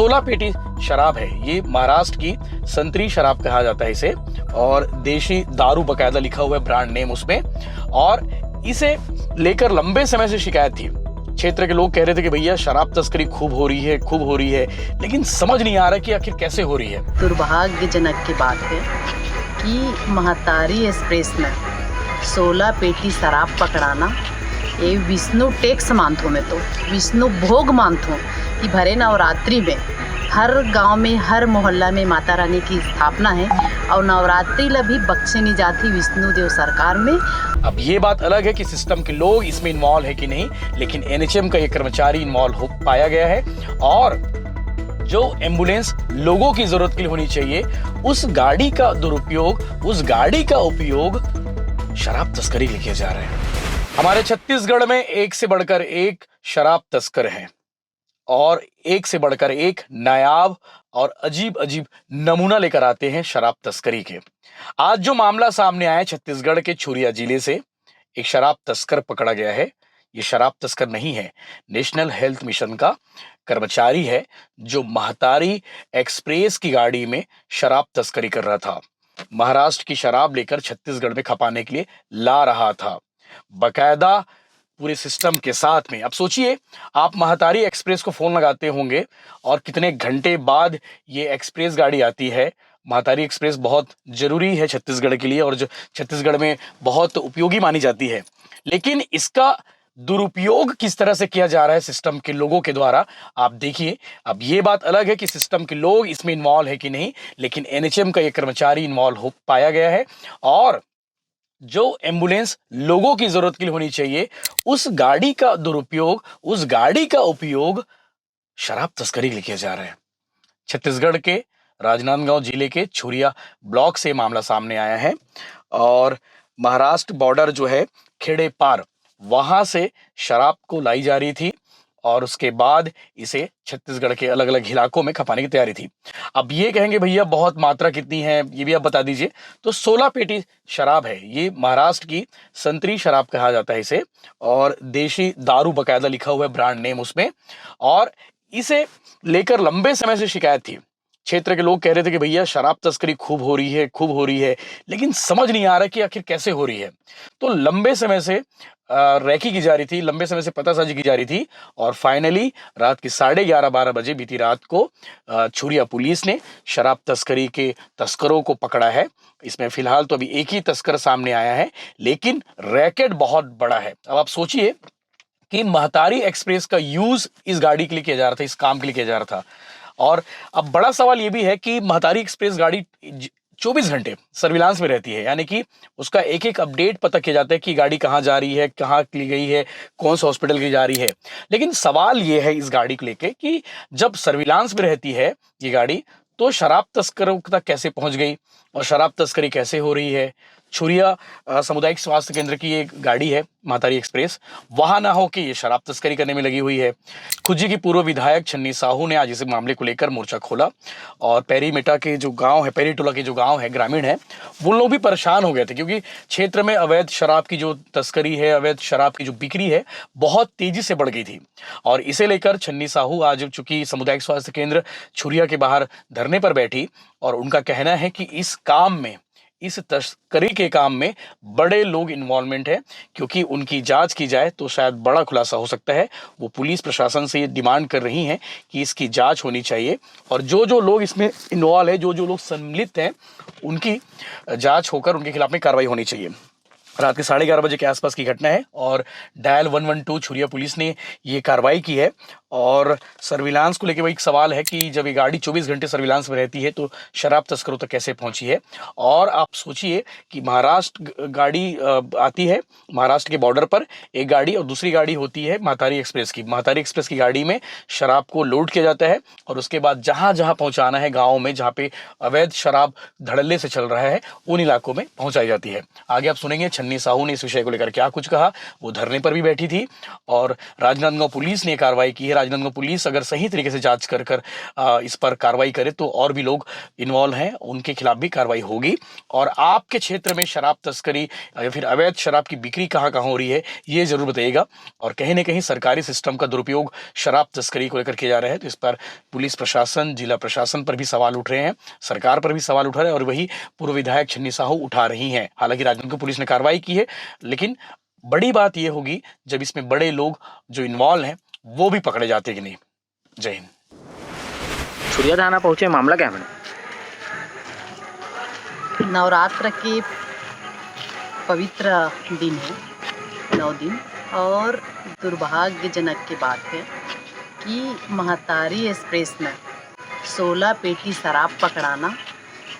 16 पेटी शराब है। ये महाराष्ट्र की संतरी शराब कहा जाता है इसे, और देशी दारू बकायदा लिखा हुआ है ब्रांड नेम उसमें। और इसे लेकर लंबे समय से शिकायत थी। क्षेत्र के लोग कह रहे थे कि भैया शराब तस्करी खूब हो रही है, लेकिन समझ नहीं आ रहा कि आखिर कैसे हो रही है। दुर्भाग्यजनक की बात है कि महतारी एक्सप्रेस में 16 पेटी शराब पकड़ाना, ये विष्णु टैक्स मानथो में तो विष्णु भोग मानथो कि भरे नवरात्रि में हर गांव में हर मोहल्ला में माता रानी की स्थापना है और नवरात्रि ला भी बख्शे नहीं जाती विष्णु देव सरकार में। अब ये बात अलग है कि सिस्टम के लोग इसमें इन्वॉल्व है कि नहीं, लेकिन एनएचएम का ये कर्मचारी इन्वॉल्व हो पाया गया है। और जो एम्बुलेंस लोगों की जरूरत के लिए होनी चाहिए, उस गाड़ी का दुरुपयोग, उस गाड़ी का उपयोग शराब तस्करी के लिए किया जा रहा है। हमारे छत्तीसगढ़ में एक से बढ़कर एक शराब तस्कर हैं और एक से बढ़कर एक नायाब और अजीब अजीब नमूना लेकर आते हैं शराब तस्करी के। आज जो मामला सामने आया है छत्तीसगढ़ के छुरिया जिले से, एक शराब तस्कर पकड़ा गया है। ये शराब तस्कर नहीं है, नेशनल हेल्थ मिशन का कर्मचारी है जो महतारी एक्सप्रेस की गाड़ी में शराब तस्करी कर रहा था। महाराष्ट्र की शराब लेकर छत्तीसगढ़ में खपाने के लिए ला रहा था, बकायदा पूरे सिस्टम के साथ में। अब सोचिए, आप महतारी एक्सप्रेस को फोन लगाते होंगे और कितने घंटे बाद ये एक्सप्रेस गाड़ी आती है। महतारी एक्सप्रेस बहुत जरूरी है छत्तीसगढ़ के लिए और जो छत्तीसगढ़ में बहुत उपयोगी मानी जाती है, लेकिन इसका दुरुपयोग किस तरह से किया जा रहा है सिस्टम के लोगों के द्वारा, आप देखिए। अब ये बात अलग है कि सिस्टम के लोग इसमें इन्वॉल्व है कि नहीं, लेकिन एनएचएम का ये कर्मचारी इन्वॉल्व हो पाया गया है। और जो एम्बुलेंस लोगों की जरूरत के लिए होनी चाहिए, उस गाड़ी का दुरुपयोग, उस गाड़ी का उपयोग शराब तस्करी के लिए किया जा रहा है। छत्तीसगढ़ के राजनांदगांव जिले के छुरिया ब्लॉक से मामला सामने आया है और महाराष्ट्र बॉर्डर जो है खेड़े पार, वहां से शराब को लाई जा रही थी और उसके बाद इसे छत्तीसगढ़ के अलग अलग इलाकों में खपाने की तैयारी थी। अब ये कहेंगे भैया बहुत मात्रा कितनी है, ये भी आप बता दीजिए। तो 16 पेटी शराब है। ये महाराष्ट्र की संतरी शराब कहा जाता है इसे, और देशी दारू बकायदा लिखा हुआ है ब्रांड नेम उसमें। और इसे लेकर लंबे समय से शिकायत थी। क्षेत्र के लोग कह रहे थे कि भैया शराब तस्करी खूब हो रही है, लेकिन समझ नहीं आ रहा कि आखिर कैसे हो रही है। तो लंबे समय से रेकी की जा रही थी, लंबे समय से पतासाजी की जा रही थी, और फाइनली रात के 11:30-12 बजे बीती रात को छुरिया पुलिस ने शराब तस्करी के तस्करों को पकड़ा है। इसमें फिलहाल तो अभी एक ही तस्कर सामने आया है, लेकिन रैकेट बहुत बड़ा है। अब आप सोचिए कि महतारी एक्सप्रेस का यूज इस गाड़ी के लिए किया जा रहा था, इस काम के लिए किया जा रहा था। और अब बड़ा सवाल यह भी है कि महतारी एक्सप्रेस गाड़ी 24 घंटे सर्विलांस में रहती है, यानी कि उसका एक एक अपडेट पता किया जाता है कि गाड़ी कहाँ जा रही है, कहाँ ली गई है, कौन सा हॉस्पिटल की जा रही है। लेकिन सवाल यह है इस गाड़ी को लेके कि जब सर्विलांस में रहती है ये गाड़ी, तो शराब तस्करों तक कैसे पहुंच गई और शराब तस्करी कैसे हो रही है। छुरिया सामुदायिक स्वास्थ्य केंद्र की एक गाड़ी है महतारी एक्सप्रेस, वहां ना हो कि ये शराब तस्करी करने में लगी हुई है। खुज्जी की पूर्व विधायक छन्नी साहू ने आज इस मामले को लेकर मोर्चा खोला और पेरीमेटा के जो गांव है, पेरीटोला के जो गांव है, ग्रामीण है, वो लोग भी परेशान हो गए थे, क्योंकि क्षेत्र में अवैध शराब की जो तस्करी है, अवैध शराब की जो बिक्री है, बहुत तेजी से बढ़ गई थी। और इसे लेकर छन्नी साहू आज चूंकि सामुदायिक स्वास्थ्य केंद्र छुरिया के बाहर धरने पर बैठी, और उनका कहना है कि इस काम में, इस तस्करी के काम में बड़े लोग इन्वॉल्वमेंट है, क्योंकि उनकी जांच की जाए तो शायद बड़ा खुलासा हो सकता है। वो पुलिस प्रशासन से ये डिमांड कर रही हैं कि इसकी जांच होनी चाहिए, और जो जो लोग इसमें इन्वॉल्व है, जो जो लोग सम्मिलित हैं, उनकी जांच होकर उनके खिलाफ में कार्रवाई होनी चाहिए। रात के 11:30 बजे के आसपास की घटना है और डायल 112 छुरिया पुलिस ने ये कार्रवाई की है। और सर्विलांस को लेकर वही एक सवाल है कि जब ये गाड़ी 24 घंटे सर्विलांस में रहती है तो शराब तस्करों तक कैसे पहुंची है। और आप सोचिए कि महाराष्ट्र गाड़ी आती है, महाराष्ट्र के बॉर्डर पर एक गाड़ी, और दूसरी गाड़ी होती है महतारी एक्सप्रेस की। महतारी एक्सप्रेस की गाड़ी में शराब को लोड किया जाता है और उसके बाद जहां जहां पहुंचाना है, गाँव में जहाँ पे अवैध शराब धड़ल्ले से चल रहा है, उन इलाकों में पहुंचाई जाती है। आगे आप सुनेंगे छन्नी साहू ने इस विषय को लेकर क्या कुछ कहा। वो धरने पर भी बैठी थी और राजनांदगांव पुलिस ने कार्रवाई की है। राजनांदगांव पुलिस अगर सही तरीके से जांच कर इस पर कार्रवाई करे तो और भी लोग इन्वॉल्व हैं उनके खिलाफ भी कार्रवाई होगी। और आपके क्षेत्र में शराब तस्करी या फिर अवैध शराब की बिक्री कहाँ कहाँ हो रही है ये जरूर बताइएगा। और कहीं ना कहीं सरकारी सिस्टम का दुरुपयोग शराब तस्करी को लेकर किया जा रहा है, तो इस पर पुलिस प्रशासन, जिला प्रशासन पर भी सवाल उठ रहे हैं, सरकार पर भी सवाल उठ रहे हैं और वही पूर्व विधायक छन्नी साहू उठा रही हैं। हालांकि राजनांदगांव पुलिस ने कार्रवाई की है, लेकिन बड़ी बात यह होगी जब इसमें बड़े लोग जो इन्वॉल्व हैं वो भी पकड़े जाते कि नहीं। जय हिंद। छुरिया थाना पहुंचे, मामला क्या है मैडम? नवरात्र के पवित्र दिन है, 9 दिन, और दुर्भाग्यजनक की बात है कि महतारी एक्सप्रेस में 16 पेटी शराब पकड़ाना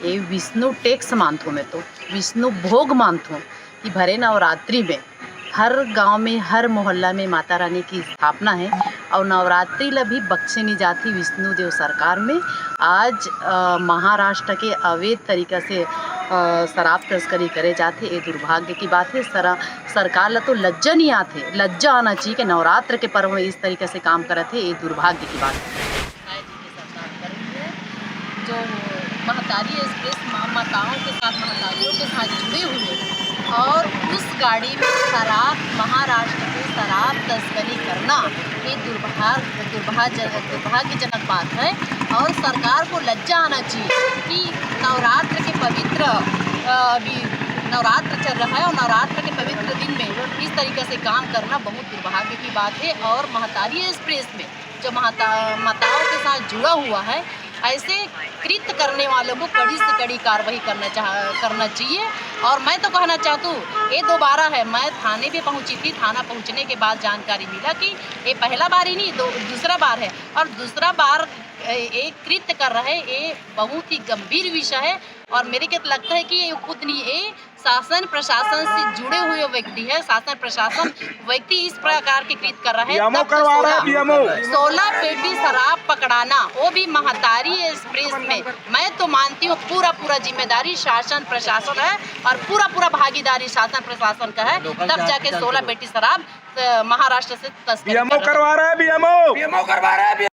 ये विष्णु टैक्स मानथो में, तो विष्णु भोग मानथो कि भरे नवरात्रि में हर गांव में, हर मोहल्ला में माता रानी की स्थापना है और नवरात्रि ला भी बख्शे नहीं जाती विष्णु देव सरकार में। आज महाराष्ट्र के अवैध तरीक़ा से शराब तस्करी करे जाते, ये दुर्भाग्य की बात है। सरकार ला तो लज्जा नहीं आते, लज्जा आना चाहिए कि नवरात्र के पर्व में इस तरीके से काम करे थे, ये दुर्भाग्य की बात है। जो महतारी एक्सप्रेस माताओं के साथ, महतारियों के साथ जुड़े हुए और उस गाड़ी में शराब, महाराष्ट्र में शराब तस्करी करना ये दुर्भाग्यजनक बात है। और सरकार को लज्जा आना चाहिए कि नवरात्र के पवित्र अभी नवरात्र चल रहा है और नवरात्र के पवित्र दिन में इस तरीके से काम करना बहुत दुर्भाग्य की बात है। और महतारी एक्सप्रेस में जो माताओं के साथ जुड़ा हुआ है, ऐसे कृत्य करने वालों को कड़ी से कड़ी कार्रवाई करना चाहिए। और मैं तो कहना चाहती हूँ, ये दोबारा है, मैं थाने पे पहुँची थी, थाना पहुँचने के बाद जानकारी मिला कि ये पहला बार ही नहीं, दूसरा बार है। और दूसरा बार एक कृत्य कर रहे, ये बहुत ही गंभीर विषय है। और मेरे को लगता है कि ये खुद नहीं, ये शासन प्रशासन से जुड़े हुए व्यक्ति है। शासन प्रशासन व्यक्ति इस प्रकार के कृत्य कर रहा है। 16 पेटी शराब पकड़ाना, वो भी महतारी एक्सप्रेस में, मैं तो मानती हूँ पूरा जिम्मेदारी शासन प्रशासन है और पूरा भागीदारी शासन प्रशासन का है। तब जाके 16 पेटी शराब महाराष्ट्र से तस्करी करवा रहा है।